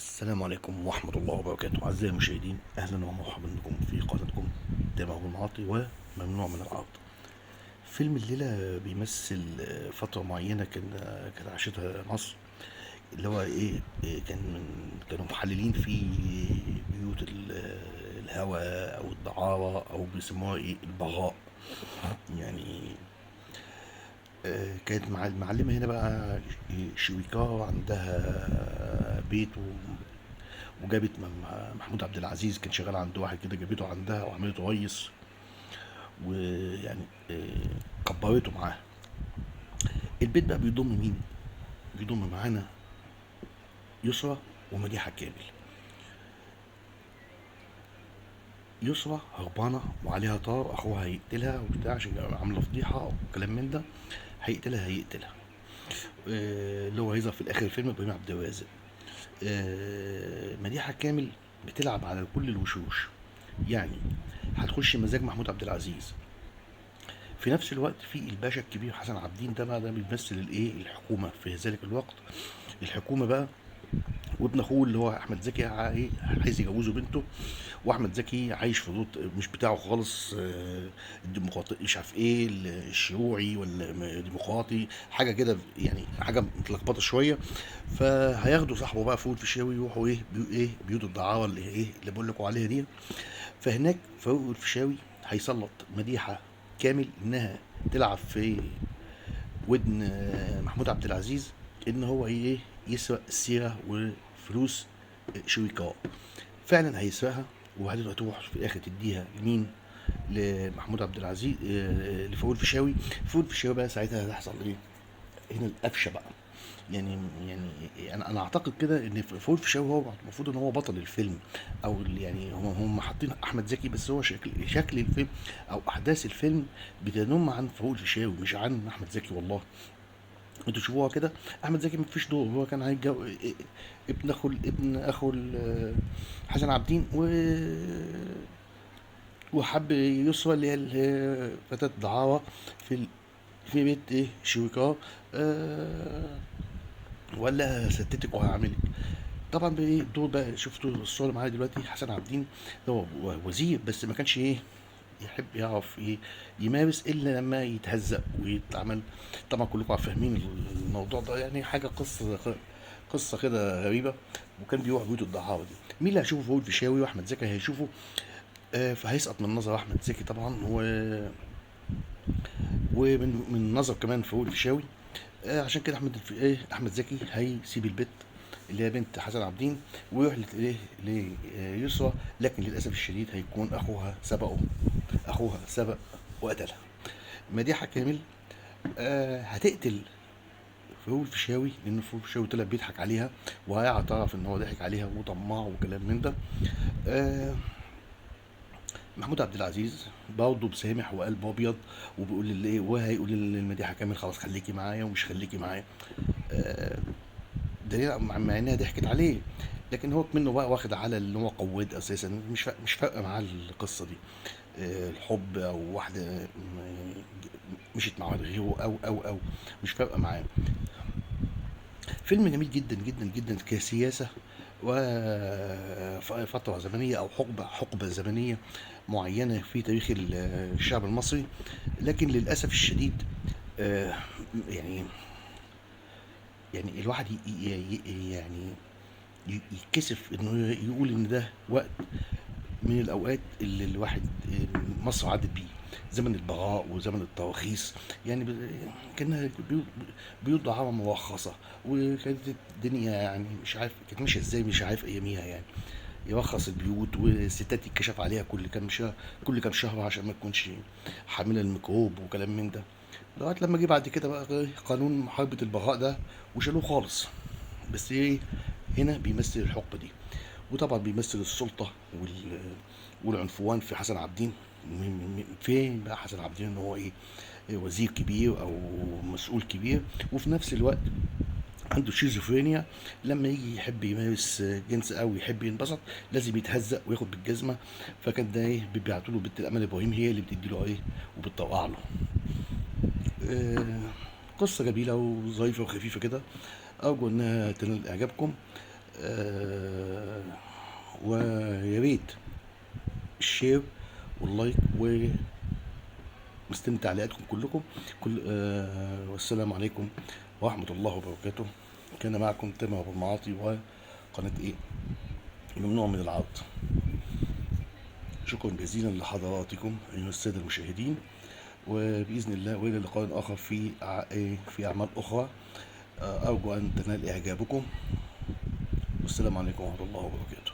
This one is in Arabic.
السلام عليكم ورحمة الله وبركاته أعزائي المشاهدين، أهلا ومرحبا بكم في قناتكم تامر المعاطي وممنوع من العرض. فيلم الليلة بيمثل فترة معينة كان عاشتها مصر، اللي هو كانوا محللين فيه بيوت الهوى أو الدعارة أو بيسموها البغاء يعني. كانت مع المعلمة هنا بقى شويكار عندها بيت وجابت محمود عبد العزيز كان شغال عند واحد كده، جابته عندها وعملته ريس، ويعني كبرته معاها. البيت بقى بيضم مين؟ بيضم معانا يسرى ومديحة كامل. يسرى هربانة وعليها طار، أخوها هيقتلها وبتاع عشان عاملة فضيحة وكلام من ده. هيقتلها اللي هو هيظهر في الآخر الفيلم إبراهيم عبد الرازق. مديحة كامل بتلعب على كل الوشوش، يعني هتخش مزاج محمود عبد العزيز. في نفس الوقت في الباشا الكبير حسن عابدين، ده بقى ده بيمثل الحكومه في ذلك الوقت. الحكومه بقى، وابن اخوه اللي هو احمد زكي عايز يجوزه بنته، واحمد زكي عايش في ضد مش بتاعه خالص. الديمقراطي مش عارف ايه، الشيوعي ولا ديمقراطي، حاجه كده يعني، حاجه متلخبطه شويه. فهياخدوا صاحبه بقى فؤاد الفيشاوي يروحوا بيوت الدعاره اللي بقول لكم عليها دي. فهناك فاروق الفيشاوي هيسلط مديحه كامل انها تلعب في ودن محمود عبد العزيز، ان هو يسرق السيره وفلوس شويكار. فعلا هيسرقها، وهتروح في الاخر تديها لمين؟ لمحمود عبد العزيز، لفاروق الفيشاوي. فاروق الفيشاوي بقى ساعتها هتحصل ايه؟ هنا القفشه بقى. يعني انا اعتقد كده ان فاروق الفيشاوي هو المفروض ان هو بطل الفيلم، او يعني هم حاطين احمد زكي، بس هو شكل الفيلم او احداث الفيلم بتنم عن فاروق الفيشاوي مش عن احمد زكي والله. انتوا تشوفوها كده. احمد زكي مفيش دور، هو كان ابن اخو حسن عابدين وحب يسرى اللي هي فتاة دعارة في بيت شويكار. آه وقال لها ستتك وهعملك. طبعا دول بقى شفتوا الصور اللي معايا دلوقتي. حسن عابدين ده هو وزير، بس ما كانش يحب يعرف يمارس الا لما يتهزق ويتعمل. طبعا كلكم فاهمين الموضوع ده، يعني حاجه قصه كده غريبه. وكان بيروح بيوت الدعاره دي. مين اللي هيشوفه؟ فؤاد الفيشاوي واحمد زكي هيشوفه. فهيسقط من نظر احمد زكي طبعا، ومن نظر كمان فؤاد الفيشاوي. عشان كده احمد زكي هيسيب البيت اللي هي بنت حسن عابدين، ويروح ليسرى. لكن للاسف الشديد هيكون اخوها سبق وقتلها. مديحه كامل هتقتل فاروق الفيشاوي، لان فاروق الفيشاوي طلع بيضحك عليها، وهيعترف ان هو ضحك عليها وطماع وكلام من ده. آه محمود عبد العزيز برضه بسامح وقلب ابيض، وبيقول وهيقول للمديحه كامل خلاص خليكي معايا ومش خليكي معايا. آه دليل مع انها ضحكت عليه، لكن هو منه بقى واخد على اللي هو قواد اساسا، مش فارقه معاه القصه دي. الحب او واحده مشيت مع واحد غيره او مش فارقه معاه. فيلم جميل جدا جدا جدا كسياسه وفتره زمنيه او حقبه زمنيه معينه في تاريخ الشعب المصري. لكن للاسف الشديد آه، يعني الواحد يعني يتكسف انه يقول ان ده وقت من الاوقات اللي الواحد مصر عدت بيه، زمن البغاء وزمن التراخيص. يعني كانها بيوت دعارة مرخصة، وكانت الدنيا يعني مش عارف كانت ماشية ازاي، مش عارف اياميها يعني. يرخص البيوت والستات يتكشف عليها كل كام شهر عشان ما تكونش حاملة الميكروب وكلام من ده. لغاية لما جه بعد كده بقى قانون محاربة البغاء ده وشالوه خالص. بس هنا بيمثل الحقبة دي. وطبعا بيمثل السلطة والعنفوان في حسن عابدين. فين بقى حسن عابدين ان هو وزير كبير او مسؤول كبير، وفي نفس الوقت عنده شيزوفرينيا. لما يجي يحب يمارس جنس او يحب ينبسط لازم يتهزق وياخد بالجزمه. فكان ده بيبعتوا له بنت الامل ابراهيم، هي اللي بتدي له وبتطوع له. قصه جميله وظريفه وخفيفه كده. ارجو انها تنال اعجابكم. آه ويا ريت الشير واللايك، ومستني تعليقاتكم كلكم. والسلام عليكم ورحمة الله وبركاته. كان معكم تامر أبو المعاطي، وقناة إيه ممنوع من العرض. شكرا جزيلا لحضراتكم أيها السادة المشاهدين، وبإذن الله وإلى لقاء آخر في أعمال أخرى. أرجو أن تنال إعجابكم، والسلام عليكم ورحمة الله وبركاته.